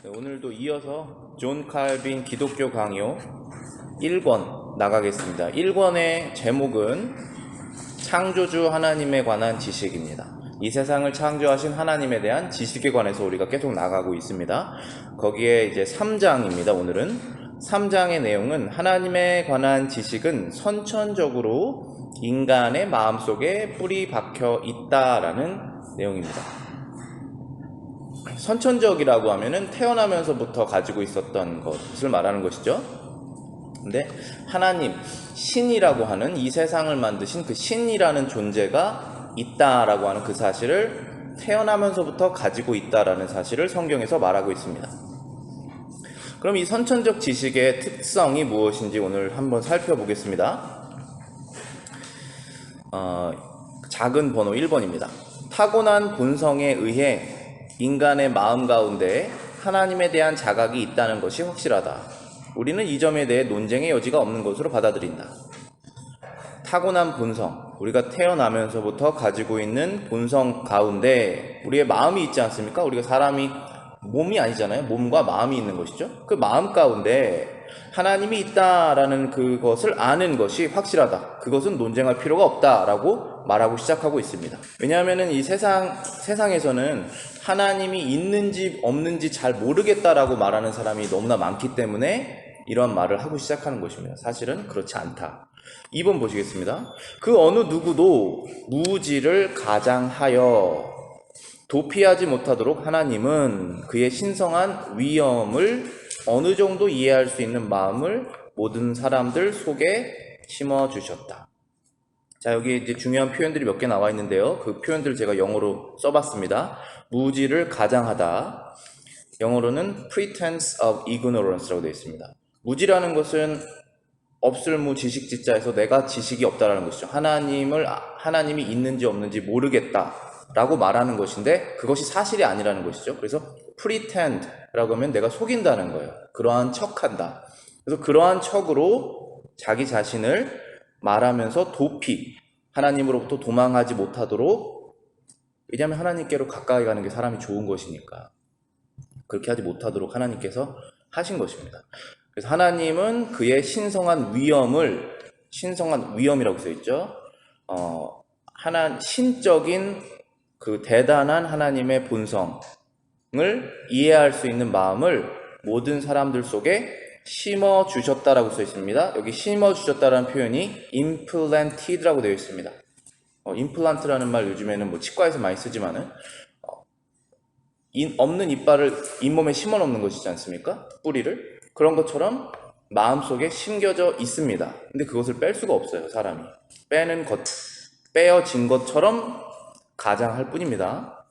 네, 오늘도 이어서 존 칼빈 기독교 강요 1권 나가겠습니다. 1권의 제목은 창조주 하나님에 관한 지식입니다. 이 세상을 창조하신 하나님에 대한 지식에 관해서 우리가 계속 나가고 있습니다. 거기에 이제 3장입니다. 오늘은 3장의 내용은 하나님에 관한 지식은 선천적으로 인간의 마음속에 뿌리 박혀 있다라는 내용입니다. 선천적이라고 하면은 태어나면서부터 가지고 있었던 것을 말하는 것이죠. 근데 하나님, 신이라고 하는 이 세상을 만드신 그 신이라는 존재가 있다라고 하는 그 사실을 태어나면서부터 가지고 있다라는 사실을 성경에서 말하고 있습니다. 그럼 이 선천적 지식의 특성이 무엇인지 오늘 한번 살펴보겠습니다. 작은 번호 1번입니다. 타고난 본성에 의해 인간의 마음 가운데 하나님에 대한 자각이 있다는 것이 확실하다. 우리는 이 점에 대해 논쟁의 여지가 없는 것으로 받아들인다. 타고난 본성, 우리가 태어나면서부터 가지고 있는 본성 가운데 우리의 마음이 있지 않습니까? 우리가 사람이 몸이 아니잖아요. 몸과 마음이 있는 것이죠. 그 마음 가운데 하나님이 있다라는 그것을 아는 것이 확실하다. 그것은 논쟁할 필요가 없다라고 말하고 시작하고 있습니다. 왜냐하면 이 세상에서는 하나님이 있는지 없는지 잘 모르겠다라고 말하는 사람이 너무나 많기 때문에 이런 말을 하고 시작하는 것입니다. 사실은 그렇지 않다. 2번 보시겠습니다. 그 어느 누구도 무지를 가장하여 도피하지 못하도록 하나님은 그의 신성한 위엄을 어느 정도 이해할 수 있는 마음을 모든 사람들 속에 심어주셨다. 자, 여기 이제 중요한 표현들이 몇 개 나와 있는데요. 그 표현들을 제가 영어로 써봤습니다. 무지를 가장하다. 영어로는 pretense of ignorance라고 되어 있습니다. 무지라는 것은 없을무 지식지자에서 내가 지식이 없다라는 것이죠. 하나님이 있는지 없는지 모르겠다라고 말하는 것인데 그것이 사실이 아니라는 것이죠. 그래서 pretend라고 하면 내가 속인다는 거예요. 그러한 척한다. 그래서 그러한 척으로 자기 자신을 말하면서 도피, 하나님으로부터 도망하지 못하도록, 왜냐하면 하나님께로 가까이 가는 게 사람이 좋은 것이니까 그렇게 하지 못하도록 하나님께서 하신 것입니다. 그래서 하나님은 그의 신성한 위엄이라고 써있죠. 신적인 그 대단한 하나님의 본성을 이해할 수 있는 마음을 모든 사람들 속에 심어주셨다라고 써 있습니다. 여기 심어주셨다라는 표현이 implanted라고 되어 있습니다. 임플란트라는 말 요즘에는 뭐 치과에서 많이 쓰지만은 없는 이빨을 잇몸에 심어 놓는 것이지 않습니까? 뿌리를. 그런 것처럼 마음속에 심겨져 있습니다. 근데 그것을 뺄 수가 없어요, 사람이. 빼어진 것처럼 가장할 뿐입니다.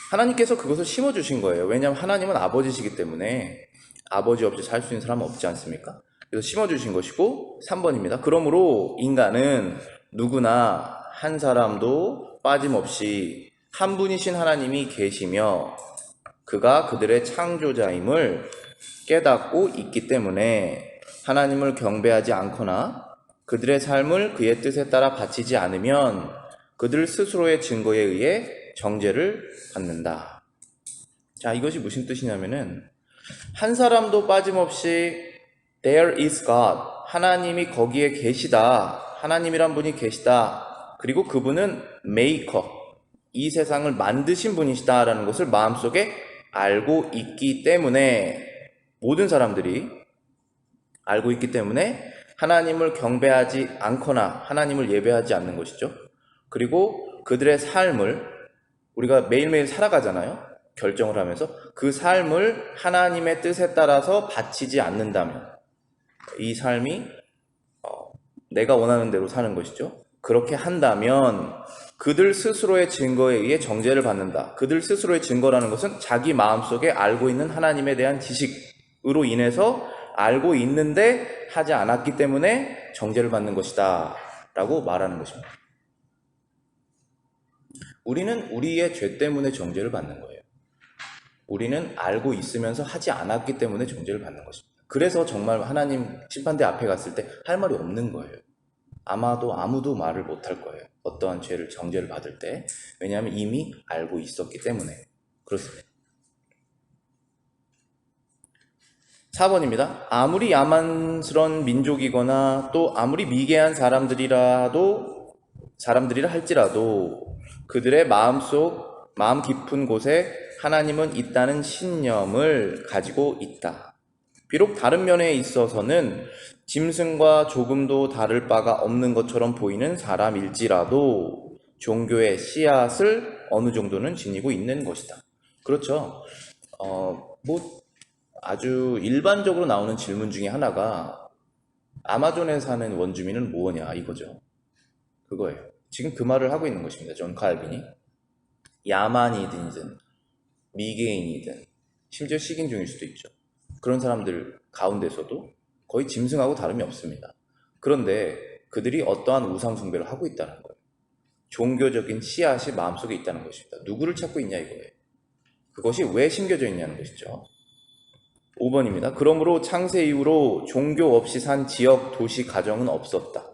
하나님께서 그것을 심어주신 거예요. 왜냐하면 하나님은 아버지시기 때문에 아버지 없이 살 수 있는 사람은 없지 않습니까? 그래서 심어주신 것이고 3번입니다. 그러므로 인간은 누구나 한 사람도 빠짐없이 한 분이신 하나님이 계시며 그가 그들의 창조자임을 깨닫고 있기 때문에 하나님을 경배하지 않거나 그들의 삶을 그의 뜻에 따라 바치지 않으면 그들 스스로의 증거에 의해 정죄를 받는다. 자, 이것이 무슨 뜻이냐면은 한 사람도 빠짐없이 There is God. 하나님이 거기에 계시다. 하나님이란 분이 계시다. 그리고 그분은 Maker. 이 세상을 만드신 분이시다라는 것을 마음속에 알고 있기 때문에 모든 사람들이 알고 있기 때문에 하나님을 경배하지 않거나 하나님을 예배하지 않는 것이죠. 그리고 그들의 삶을 우리가 매일매일 살아가잖아요. 결정을 하면서 그 삶을 하나님의 뜻에 따라서 바치지 않는다면 이 삶이 내가 원하는 대로 사는 것이죠. 그렇게 한다면 그들 스스로의 증거에 의해 정죄를 받는다. 그들 스스로의 증거라는 것은 자기 마음속에 알고 있는 하나님에 대한 지식으로 인해서 알고 있는데 하지 않았기 때문에 정죄를 받는 것이다 라고 말하는 것입니다. 우리는 우리의 죄 때문에 정죄를 받는 거예요. 우리는 알고 있으면서 하지 않았기 때문에 정죄를 받는 것입니다. 그래서 정말 하나님 심판대 앞에 갔을 때 할 말이 없는 거예요. 아마도 아무도 말을 못할 거예요. 어떠한 정죄를 받을 때. 왜냐하면 이미 알고 있었기 때문에 그렇습니다. 4번입니다. 아무리 야만스러운 민족이거나 또 아무리 미개한 사람들이라 할지라도 그들의 마음 깊은 곳에 하나님은 있다는 신념을 가지고 있다. 비록 다른 면에 있어서는 짐승과 조금도 다를 바가 없는 것처럼 보이는 사람일지라도 종교의 씨앗을 어느 정도는 지니고 있는 것이다. 그렇죠. 뭐 아주 일반적으로 나오는 질문 중에 하나가 아마존에 사는 원주민은 뭐냐 이거죠. 그거예요. 지금 그 말을 하고 있는 것입니다. 존 칼빈이. 야만이든 미개인이든 심지어 식인 중일 수도 있죠. 그런 사람들 가운데서도 거의 짐승하고 다름이 없습니다. 그런데 그들이 어떠한 우상 숭배를 하고 있다는 거예요. 종교적인 씨앗이 마음속에 있다는 것입니다. 누구를 찾고 있냐 이거예요. 그것이 왜 심겨져 있냐는 것이죠. 5번입니다. 그러므로 창세 이후로 종교 없이 산 지역, 도시, 가정은 없었다.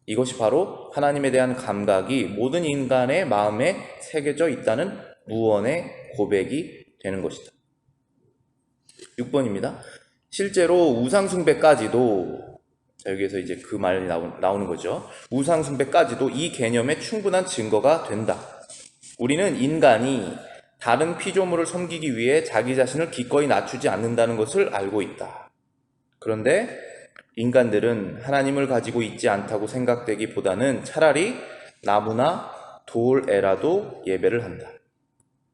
이것이 바로 하나님에 대한 감각이 모든 인간의 마음에 새겨져 있다는 무언의 고백이 되는 것이다. 6번입니다. 실제로 우상숭배까지도, 여기에서 이제 그 말이 나오는 거죠. 우상숭배까지도 이 개념에 충분한 증거가 된다. 우리는 인간이 다른 피조물을 섬기기 위해 자기 자신을 기꺼이 낮추지 않는다는 것을 알고 있다. 그런데 인간들은 하나님을 가지고 있지 않다고 생각되기보다는 차라리 나무나 돌에라도 예배를 한다.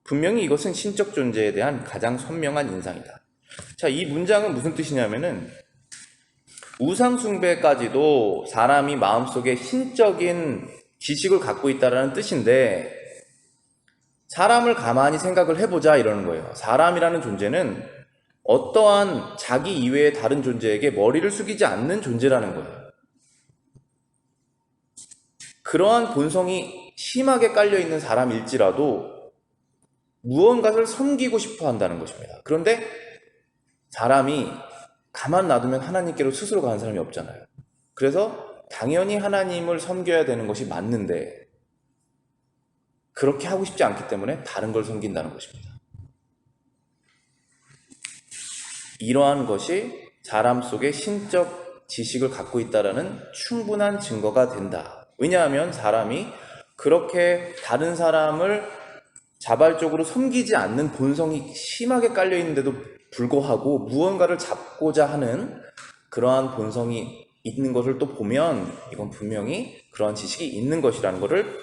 분명히 이것은 신적 존재에 대한 가장 선명한 인상이다. 자, 이 문장은 무슨 뜻이냐면은 우상숭배까지도 사람이 마음속에 신적인 지식을 갖고 있다는 뜻인데, 사람을 가만히 생각을 해보자 이러는 거예요. 사람이라는 존재는 어떠한 자기 이외의 다른 존재에게 머리를 숙이지 않는 존재라는 거예요. 그러한 본성이 심하게 깔려있는 사람일지라도 무언가를 섬기고 싶어 한다는 것입니다. 그런데 사람이 가만 놔두면 하나님께로 스스로 가는 사람이 없잖아요. 그래서 당연히 하나님을 섬겨야 되는 것이 맞는데 그렇게 하고 싶지 않기 때문에 다른 걸 섬긴다는 것입니다. 이러한 것이 사람 속에 신적 지식을 갖고 있다는 충분한 증거가 된다. 왜냐하면 사람이 그렇게 다른 사람을 자발적으로 섬기지 않는 본성이 심하게 깔려 있는데도 불구하고 무언가를 잡고자 하는 그러한 본성이 있는 것을 또 보면 이건 분명히 그러한 지식이 있는 것이라는 것을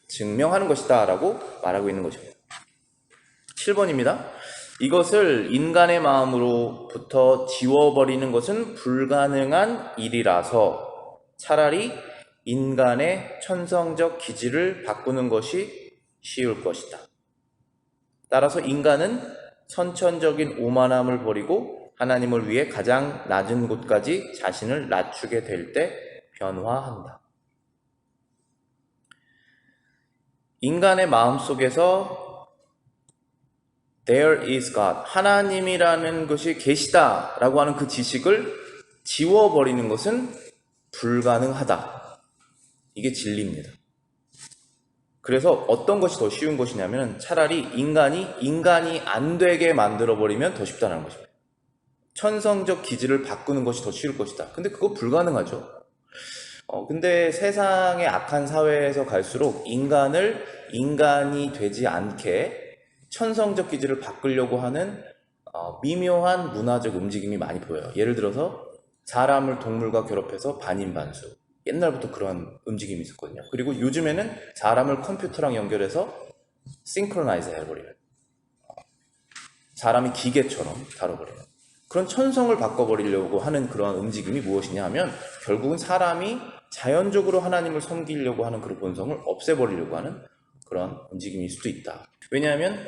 증명하는 것이다 라고 말하고 있는 것입니다. 7번입니다. 이것을 인간의 마음으로부터 지워버리는 것은 불가능한 일이라서 차라리 인간의 천성적 기질을 바꾸는 것이 쉬울 것이다. 따라서 인간은 선천적인 오만함을 버리고 하나님을 위해 가장 낮은 곳까지 자신을 낮추게 될 때 변화한다. 인간의 마음속에서 There is God, 하나님이라는 것이 계시다라고 하는 그 지식을 지워버리는 것은 불가능하다. 이게 진리입니다. 그래서 어떤 것이 더 쉬운 것이냐면 차라리 인간이 안 되게 만들어버리면 더 쉽다는 것입니다. 천성적 기질을 바꾸는 것이 더 쉬울 것이다. 근데 그거 불가능하죠. 근데 세상의 악한 사회에서 갈수록 인간이 되지 않게 천성적 기질을 바꾸려고 하는 미묘한 문화적 움직임이 많이 보여요. 예를 들어서 사람을 동물과 결합해서 반인반수. 옛날부터 그런 움직임이 있었거든요. 그리고 요즘에는 사람을 컴퓨터랑 연결해서 싱크로나이즈 해버리는, 사람이 기계처럼 다뤄버리는 그런 천성을 바꿔버리려고 하는 그러한 움직임이 무엇이냐 하면 결국은 사람이 자연적으로 하나님을 섬기려고 하는 그런 본성을 없애버리려고 하는 그런 움직임일 수도 있다. 왜냐하면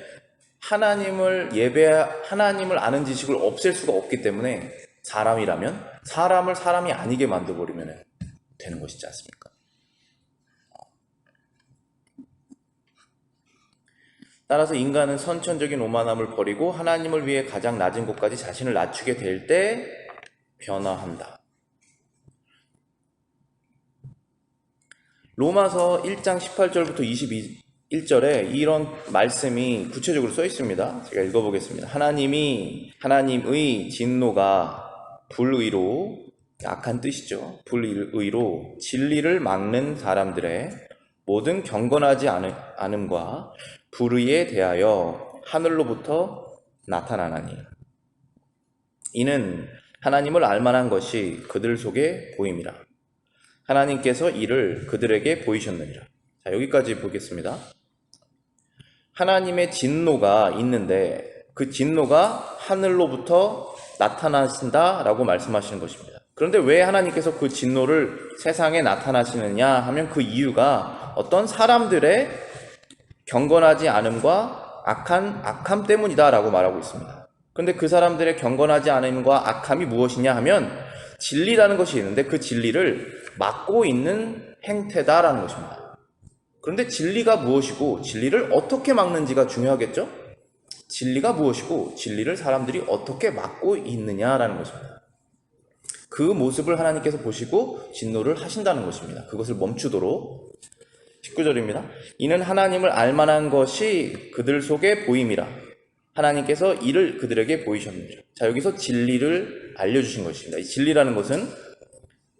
하나님을 아는 지식을 없앨 수가 없기 때문에 사람이라면 사람을 사람이 아니게 만들어버리면 되는 것이지 않습니까? 따라서 인간은 선천적인 오만함을 버리고 하나님을 위해 가장 낮은 곳까지 자신을 낮추게 될 때 변화한다. 로마서 1장 18절부터 1절에 이런 말씀이 구체적으로 써 있습니다. 제가 읽어보겠습니다. 하나님의 진노가 불의로, 악한 뜻이죠. 불의로 진리를 막는 사람들의 모든 경건하지 않음과 불의에 대하여 하늘로부터 나타나나니, 이는 하나님을 알만한 것이 그들 속에 보임이라. 하나님께서 이를 그들에게 보이셨느니라. 자, 여기까지 보겠습니다. 하나님의 진노가 있는데 그 진노가 하늘로부터 나타나신다라고 말씀하시는 것입니다. 그런데 왜 하나님께서 그 진노를 세상에 나타나시느냐 하면 그 이유가 어떤 사람들의 경건하지 않음과 악함 때문이다라고 말하고 있습니다. 그런데 그 사람들의 경건하지 않음과 악함이 무엇이냐 하면 진리라는 것이 있는데 그 진리를 막고 있는 행태다라는 것입니다. 그런데 진리가 무엇이고 진리를 어떻게 막는지가 중요하겠죠? 진리가 무엇이고 진리를 사람들이 어떻게 막고 있느냐라는 것입니다. 그 모습을 하나님께서 보시고 진노를 하신다는 것입니다. 그것을 멈추도록. 19절입니다. 이는 하나님을 알만한 것이 그들 속에 보임이라. 하나님께서 이를 그들에게 보이셨느니라. 자, 여기서 진리를 알려주신 것입니다. 이 진리라는 것은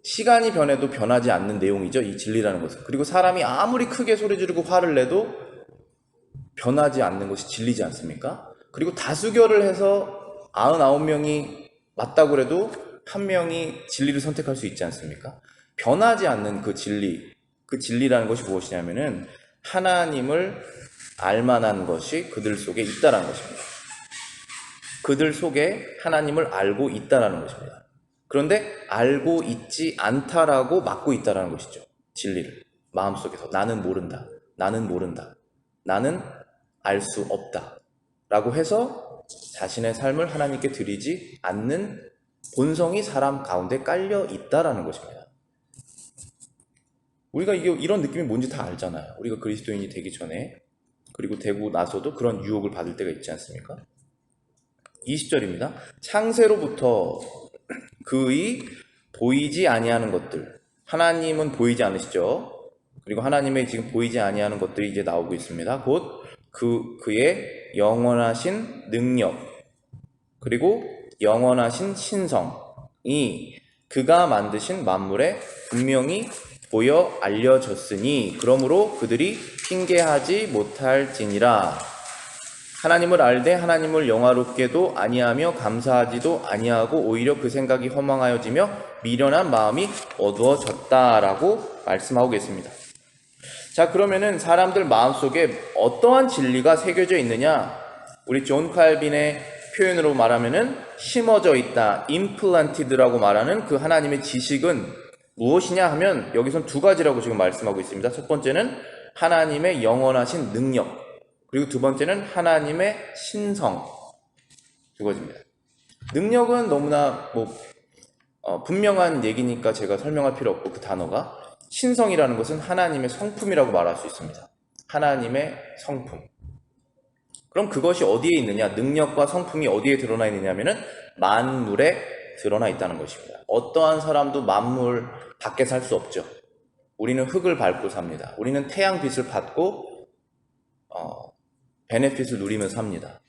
시간이 변해도 변하지 않는 내용이죠. 이 진리라는 것은. 그리고 사람이 아무리 크게 소리 지르고 화를 내도 변하지 않는 것이 진리지 않습니까? 그리고 다수결을 해서 99명이 맞다고 해도 한 명이 진리를 선택할 수 있지 않습니까? 변하지 않는 그 진리라는 것이 무엇이냐면은 하나님을 알만한 것이 그들 속에 있다라는 것입니다. 그들 속에 하나님을 알고 있다라는 것입니다. 그런데 알고 있지 않다라고 막고 있다라는 것이죠. 진리를 마음속에서 나는 모른다, 나는 알 수 없다 라고 해서 자신의 삶을 하나님께 드리지 않는 본성이 사람 가운데 깔려 있다라는 것입니다. 우리가 이런 느낌이 뭔지 다 알잖아요. 우리가 그리스도인이 되기 전에, 그리고 되고 나서도 그런 유혹을 받을 때가 있지 않습니까? 20절입니다. 창세로부터 그의 보이지 아니하는 것들, 하나님은 보이지 않으시죠. 그리고 하나님의 지금 보이지 아니하는 것들이 이제 나오고 있습니다. 곧 그의 영원하신 능력, 그리고 영원하신 신성이 그가 만드신 만물에 분명히 보여 알려졌으니 그러므로 그들이 핑계하지 못할지니라. 하나님을 알되 하나님을 영화롭게도 아니하며 감사하지도 아니하고 오히려 그 생각이 허망하여지며 미련한 마음이 어두워졌다라고 말씀하고 계십니다. 자, 그러면은 사람들 마음속에 어떠한 진리가 새겨져 있느냐? 우리 존 칼빈의 표현으로 말하면은 심어져 있다, 임플란티드라고 말하는 그 하나님의 지식은 무엇이냐 하면 여기선 두 가지라고 지금 말씀하고 있습니다. 첫 번째는 하나님의 영원하신 능력, 그리고 두 번째는 하나님의 신성, 두 가지입니다. 능력은 너무나 분명한 얘기니까 제가 설명할 필요 없고, 그 단어가 신성이라는 것은 하나님의 성품이라고 말할 수 있습니다. 하나님의 성품. 그럼 그것이 어디에 있느냐? 능력과 성품이 어디에 드러나 있느냐 하면은 만물에 드러나 있다는 것입니다. 어떠한 사람도 만물 밖에 살 수 없죠. 우리는 흙을 밟고 삽니다. 우리는 태양빛을 받고 베네핏을 누리면서 삽니다.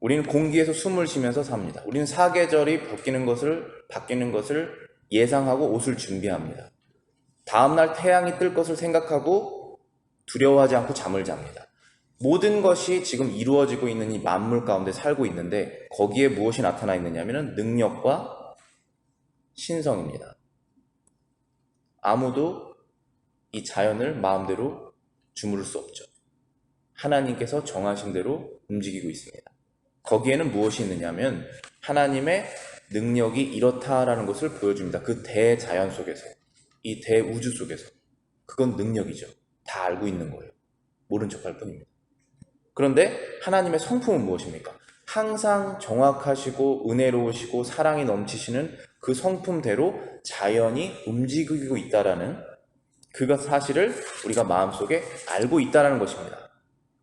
우리는 공기에서 숨을 쉬면서 삽니다. 우리는 사계절이 바뀌는 것을 예상하고 옷을 준비합니다. 다음날 태양이 뜰 것을 생각하고 두려워하지 않고 잠을 잡니다. 모든 것이 지금 이루어지고 있는 이 만물 가운데 살고 있는데 거기에 무엇이 나타나 있느냐면 능력과 신성입니다. 아무도 이 자연을 마음대로 주무를 수 없죠. 하나님께서 정하신 대로 움직이고 있습니다. 거기에는 무엇이 있느냐면 하나님의 능력이 이렇다라는 것을 보여줍니다. 그 대자연 속에서, 이 대우주 속에서. 그건 능력이죠. 다 알고 있는 거예요. 모른 척할 뿐입니다. 그런데 하나님의 성품은 무엇입니까? 항상 정확하시고 은혜로우시고 사랑이 넘치시는 그 성품대로 자연이 움직이고 있다라는 그 사실을 우리가 마음속에 알고 있다라는 것입니다.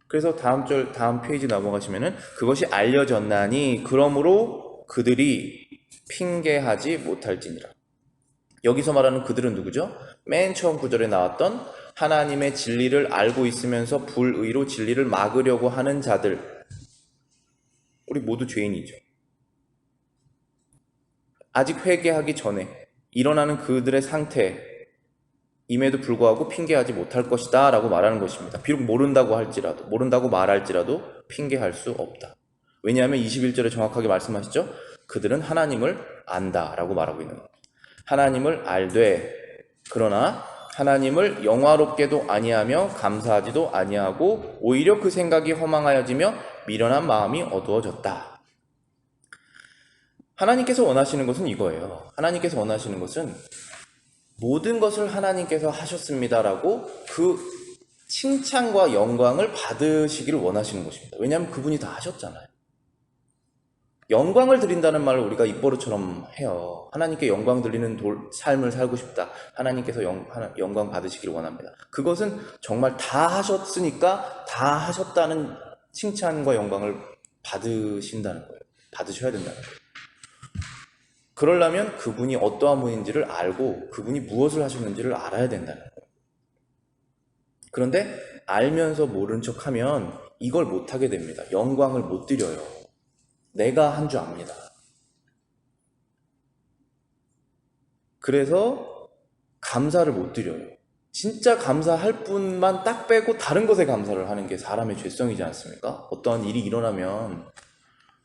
그래서 다음 페이지 넘어가시면은 그것이 알려졌나니 그러므로 그들이 핑계하지 못할지니라. 여기서 말하는 그들은 누구죠? 맨 처음 구절에 나왔던 하나님의 진리를 알고 있으면서 불의로 진리를 막으려고 하는 자들, 우리 모두 죄인이죠. 아직 회개하기 전에 일어나는 그들의 상태임에도 불구하고 핑계하지 못할 것이다 라고 말하는 것입니다. 비록 모른다고 말할지라도 핑계할 수 없다. 왜냐하면 21절에 정확하게 말씀하시죠. 그들은 하나님을 안다 라고 말하고 있는 겁니다. 하나님을 알되 그러나 하나님을 영화롭게도 아니하며 감사하지도 아니하고 오히려 그 생각이 허망하여지며 미련한 마음이 어두워졌다. 하나님께서 원하시는 것은 이거예요. 하나님께서 원하시는 것은 모든 것을 하나님께서 하셨습니다라고 그 칭찬과 영광을 받으시기를 원하시는 것입니다. 왜냐하면 그분이 다 하셨잖아요. 영광을 드린다는 말을 우리가 입버릇처럼 해요. 하나님께 영광 드리는 삶을 살고 싶다. 하나님께서 영광 받으시기를 원합니다. 그것은 정말 다 하셨으니까 다 하셨다는 칭찬과 영광을 받으신다는 거예요. 받으셔야 된다는 거예요. 그러려면 그분이 어떠한 분인지를 알고 그분이 무엇을 하셨는지를 알아야 된다는 거예요. 그런데 알면서 모른 척하면 이걸 못하게 됩니다. 영광을 못 드려요. 내가 한 줄 압니다. 그래서 감사를 못 드려요. 진짜 감사할 뿐만 딱 빼고 다른 것에 감사를 하는 게 사람의 죄성이지 않습니까? 어떠한 일이 일어나면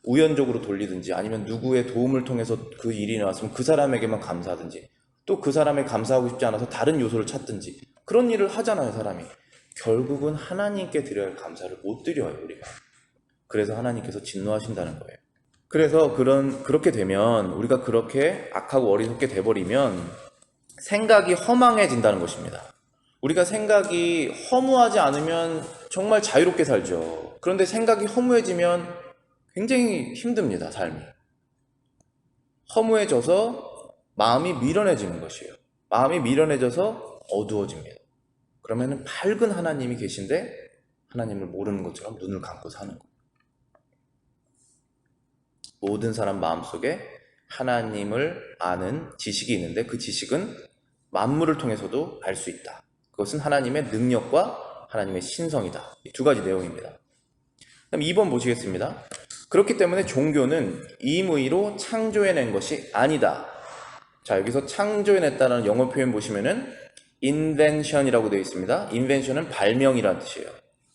우연적으로 돌리든지 아니면 누구의 도움을 통해서 그 일이 나왔으면 그 사람에게만 감사하든지 또 그 사람에 감사하고 싶지 않아서 다른 요소를 찾든지 그런 일을 하잖아요, 사람이. 결국은 하나님께 드려야 할 감사를 못 드려요, 우리가. 그래서 하나님께서 진노하신다는 거예요. 그래서 그렇게 되면 우리가 그렇게 악하고 어리석게 돼버리면 생각이 허망해진다는 것입니다. 우리가 생각이 허무하지 않으면 정말 자유롭게 살죠. 그런데 생각이 허무해지면 굉장히 힘듭니다, 삶이. 허무해져서 마음이 미련해지는 것이에요. 마음이 미련해져서 어두워집니다. 그러면 밝은 하나님이 계신데 하나님을 모르는 것처럼 눈을 감고 사는 거예요. 모든 사람 마음속에 하나님을 아는 지식이 있는데 그 지식은 만물을 통해서도 알 수 있다. 그것은 하나님의 능력과 하나님의 신성이다. 이 두 가지 내용입니다. 그럼 2번 보시겠습니다. 그렇기 때문에 종교는 임의로 창조해낸 것이 아니다. 자, 여기서 창조해냈다는 영어 표현 보시면은 invention이라고 되어 있습니다. invention은 발명이라는 뜻이에요.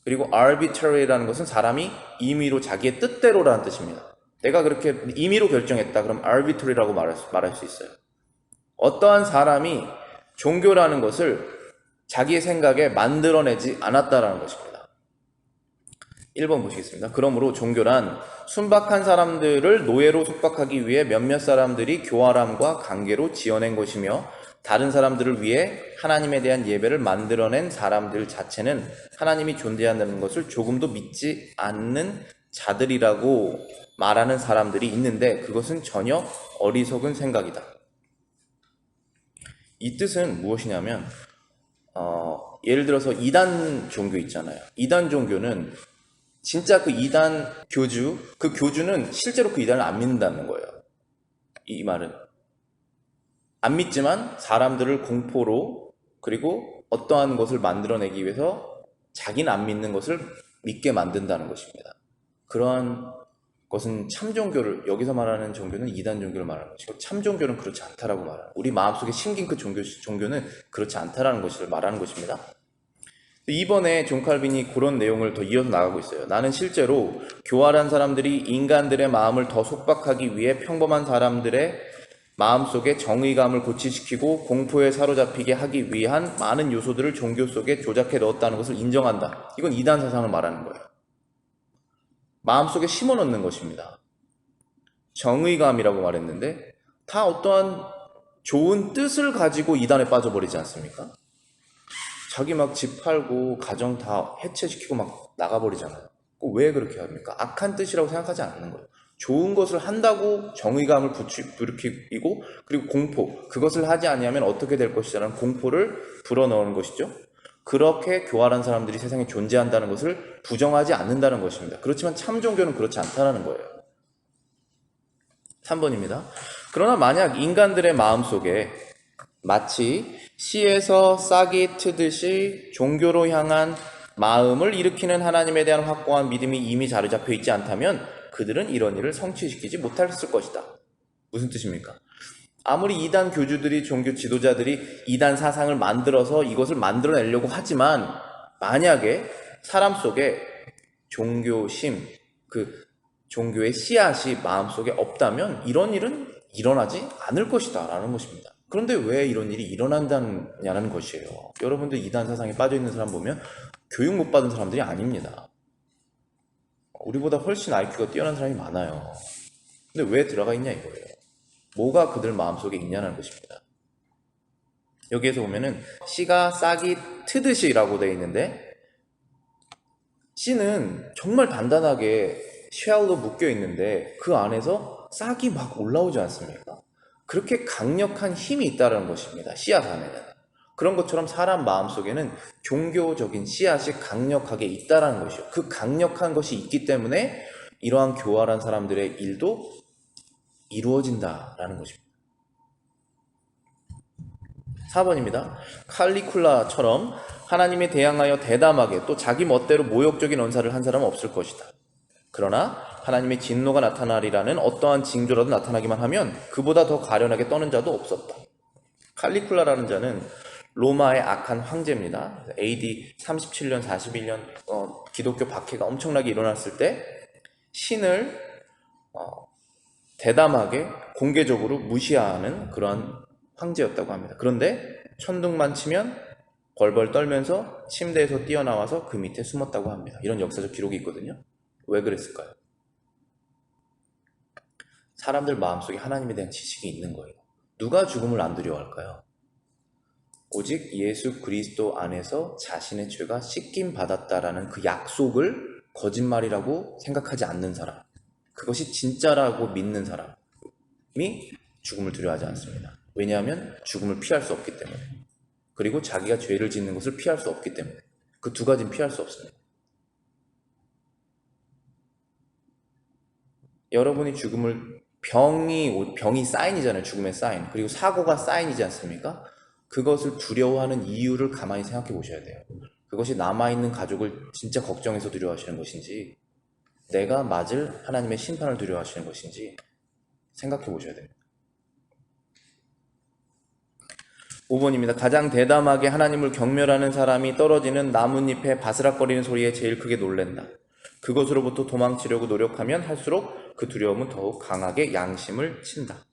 그리고 arbitrary라는 것은 사람이 임의로 자기의 뜻대로라는 뜻입니다. 내가 그렇게 임의로 결정했다. 그럼 arbitrary라고 말할 수 있어요. 어떠한 사람이 종교라는 것을 자기의 생각에 만들어내지 않았다라는 것입니다. 1번 보시겠습니다. 그러므로 종교란 순박한 사람들을 노예로 속박하기 위해 몇몇 사람들이 교활함과 관계로 지어낸 것이며 다른 사람들을 위해 하나님에 대한 예배를 만들어낸 사람들 자체는 하나님이 존재한다는 것을 조금도 믿지 않는 자들이라고 말하는 사람들이 있는데 그것은 전혀 어리석은 생각이다. 이 뜻은 무엇이냐면 예를 들어서 이단 종교 있잖아요. 이단 종교는 진짜 그 이단 교주, 그 교주는 실제로 그 이단을 안 믿는다는 거예요. 이 말은 안 믿지만 사람들을 공포로 그리고 어떠한 것을 만들어내기 위해서 자기는 안 믿는 것을 믿게 만든다는 것입니다. 그러한 것은 참종교를, 여기서 말하는 종교는 이단 종교를 말하는 것이고 참종교는 그렇지 않다라고 말하는, 우리 마음속에 심긴 그 종교는 그렇지 않다라는 것을 말하는 것입니다. 이번에 존 칼빈이 그런 내용을 더 이어서 나가고 있어요. 나는 실제로 교활한 사람들이 인간들의 마음을 더 속박하기 위해 평범한 사람들의 마음속에 정의감을 고취시키고 공포에 사로잡히게 하기 위한 많은 요소들을 종교 속에 조작해 넣었다는 것을 인정한다. 이건 이단 사상을 말하는 거예요. 마음속에 심어넣는 것입니다. 정의감이라고 말했는데 다 어떠한 좋은 뜻을 가지고 이단에 빠져버리지 않습니까? 자기 막 집 팔고 가정 다 해체시키고 막 나가버리잖아요. 왜 그렇게 합니까? 악한 뜻이라고 생각하지 않는 거예요. 좋은 것을 한다고 정의감을 불러일으키고 그리고 공포, 그것을 하지 아니하면 어떻게 될 것이라는 공포를 불어넣는 것이죠. 그렇게 교활한 사람들이 세상에 존재한다는 것을 부정하지 않는다는 것입니다. 그렇지만 참종교는 그렇지 않다는 거예요. 3번입니다. 그러나 만약 인간들의 마음속에 마치 씨에서 싹이 트듯이 종교로 향한 마음을 일으키는 하나님에 대한 확고한 믿음이 이미 자리 잡혀 있지 않다면 그들은 이런 일을 성취시키지 못했을 것이다. 무슨 뜻입니까? 아무리 이단 교주들이, 종교 지도자들이 이단 사상을 만들어서 이것을 만들어내려고 하지만 만약에 사람 속에 종교심, 그 종교의 씨앗이 마음속에 없다면 이런 일은 일어나지 않을 것이다 라는 것입니다. 그런데 왜 이런 일이 일어난다냐는 것이에요. 여러분들 이단 사상에 빠져있는 사람 보면 교육 못 받은 사람들이 아닙니다. 우리보다 훨씬 IQ가 뛰어난 사람이 많아요. 근데 왜 들어가 있냐 이거예요. 뭐가 그들 마음속에 있냐는 것입니다. 여기에서 보면은 씨가 싹이 트듯이라고 되어 있는데 씨는 정말 단단하게 쉘로 묶여 있는데 그 안에서 싹이 막 올라오지 않습니까? 그렇게 강력한 힘이 있다는 것입니다. 씨앗 안에는. 그런 것처럼 사람 마음속에는 종교적인 씨앗이 강력하게 있다는 것이요. 그 강력한 것이 있기 때문에 이러한 교활한 사람들의 일도 이루어진다라는 것입니다. 4번입니다. 칼리쿨라처럼 하나님에 대항하여 대담하게 또 자기 멋대로 모욕적인 언사를 한 사람은 없을 것이다. 그러나 하나님의 진노가 나타나리라는 어떠한 징조라도 나타나기만 하면 그보다 더 가련하게 떠는 자도 없었다. 칼리쿨라라는 자는 로마의 악한 황제입니다. AD 37년, 41년 기독교 박해가 엄청나게 일어났을 때 신을 대담하게 공개적으로 무시하는 그러한 황제였다고 합니다. 그런데 천둥만 치면 벌벌 떨면서 침대에서 뛰어나와서 그 밑에 숨었다고 합니다. 이런 역사적 기록이 있거든요. 왜 그랬을까요? 사람들 마음속에 하나님에 대한 지식이 있는 거예요. 누가 죽음을 안 두려워할까요? 오직 예수 그리스도 안에서 자신의 죄가 씻김 받았다라는 그 약속을 거짓말이라고 생각하지 않는 사람, 그것이 진짜라고 믿는 사람이 죽음을 두려워하지 않습니다. 왜냐하면 죽음을 피할 수 없기 때문에, 그리고 자기가 죄를 짓는 것을 피할 수 없기 때문에, 그 두 가지는 피할 수 없습니다. 여러분이 죽음을 병이 사인이잖아요. 죽음의 사인. 그리고 사고가 사인이지 않습니까? 그것을 두려워하는 이유를 가만히 생각해 보셔야 돼요. 그것이 남아있는 가족을 진짜 걱정해서 두려워하시는 것인지, 내가 맞을 하나님의 심판을 두려워하시는 것인지 생각해 보셔야 됩니다. 5번입니다. 가장 대담하게 하나님을 경멸하는 사람이 떨어지는 나뭇잎의 바스락거리는 소리에 제일 크게 놀랜다. 그것으로부터 도망치려고 노력하면 할수록 그 두려움은 더욱 강하게 양심을 친다.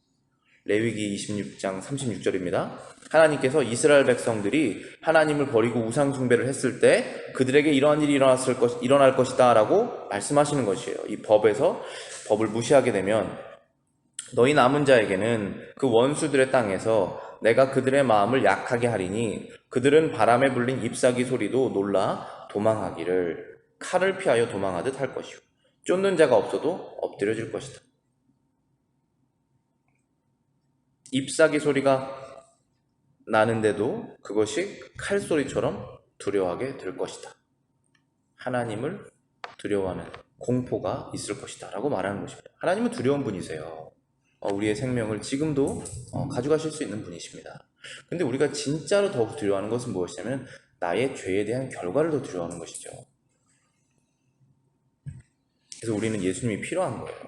레위기 26장 36절입니다. 하나님께서 이스라엘 백성들이 하나님을 버리고 우상 숭배를 했을 때 그들에게 이러한 일이 일어날 것이다 라고 말씀하시는 것이에요. 이 법을 무시하게 되면 너희 남은 자에게는 그 원수들의 땅에서 내가 그들의 마음을 약하게 하리니 그들은 바람에 불린 잎사귀 소리도 놀라 도망하기를 칼을 피하여 도망하듯 할 것이요 쫓는 자가 없어도 엎드려질 것이다. 잎사귀 소리가 나는데도 그것이 칼소리처럼 두려워하게 될 것이다. 하나님을 두려워하는 공포가 있을 것이다 라고 말하는 것입니다. 하나님은 두려운 분이세요. 우리의 생명을 지금도 가져가실 수 있는 분이십니다. 근데 우리가 진짜로 더욱 두려워하는 것은 무엇이냐면 나의 죄에 대한 결과를 더 두려워하는 것이죠. 그래서 우리는 예수님이 필요한 거예요.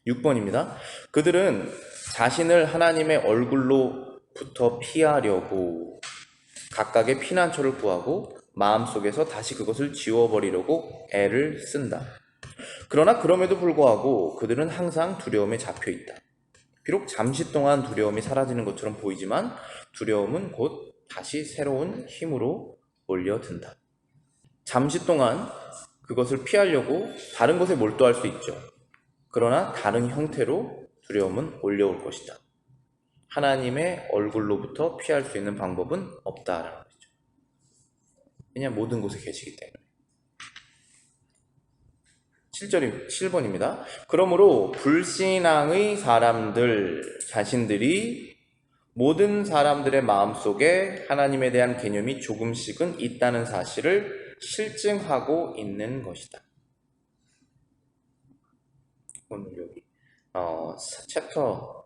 6번입니다. 그들은 자신을 하나님의 얼굴로부터 피하려고 각각의 피난처를 구하고 마음속에서 다시 그것을 지워버리려고 애를 쓴다. 그러나 그럼에도 불구하고 그들은 항상 두려움에 잡혀 있다. 비록 잠시 동안 두려움이 사라지는 것처럼 보이지만 두려움은 곧 다시 새로운 힘으로 몰려든다. 잠시 동안 그것을 피하려고 다른 것에 몰두할 수 있죠. 그러나 다른 형태로 두려움은 올려올 것이다. 하나님의 얼굴로부터 피할 수 있는 방법은 없다라는 것이죠. 왜냐하면 모든 곳에 계시기 때문에. 7번입니다. 그러므로 불신앙의 사람들 자신들이 모든 사람들의 마음속에 하나님에 대한 개념이 조금씩은 있다는 사실을 실증하고 있는 것이다. 오늘 여기 챕터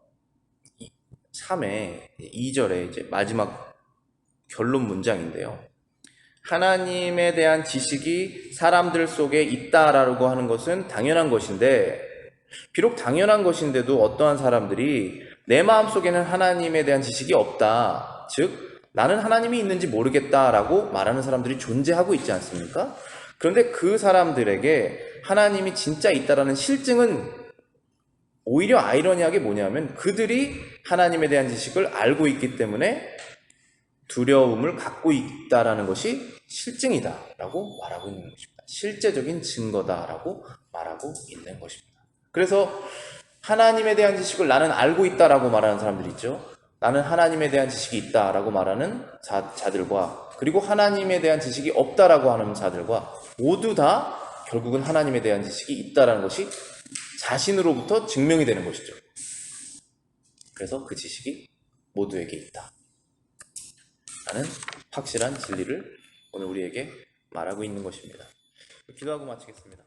3의 2절의 이제 마지막 결론 문장인데요. 하나님에 대한 지식이 사람들 속에 있다라고 하는 것은 당연한 것인데, 비록 당연한 것인데도 어떠한 사람들이 내 마음속에는 하나님에 대한 지식이 없다, 즉 나는 하나님이 있는지 모르겠다라고 말하는 사람들이 존재하고 있지 않습니까? 그런데 그 사람들에게 하나님이 진짜 있다라는 실증은 오히려 아이러니하게 뭐냐면, 그들이 하나님에 대한 지식을 알고 있기 때문에 두려움을 갖고 있다라는 것이 실증이다라고 말하고 있는 것입니다. 실제적인 증거다라고 말하고 있는 것입니다. 그래서 하나님에 대한 지식을 나는 알고 있다라고 말하는 사람들이 있죠. 나는 하나님에 대한 지식이 있다라고 말하는 자들과, 그리고 하나님에 대한 지식이 없다라고 하는 자들과 모두 다 결국은 하나님에 대한 지식이 있다라는 것이 자신으로부터 증명이 되는 것이죠. 그래서 그 지식이 모두에게 있다 라는 확실한 진리를 오늘 우리에게 말하고 있는 것입니다. 기도하고 마치겠습니다.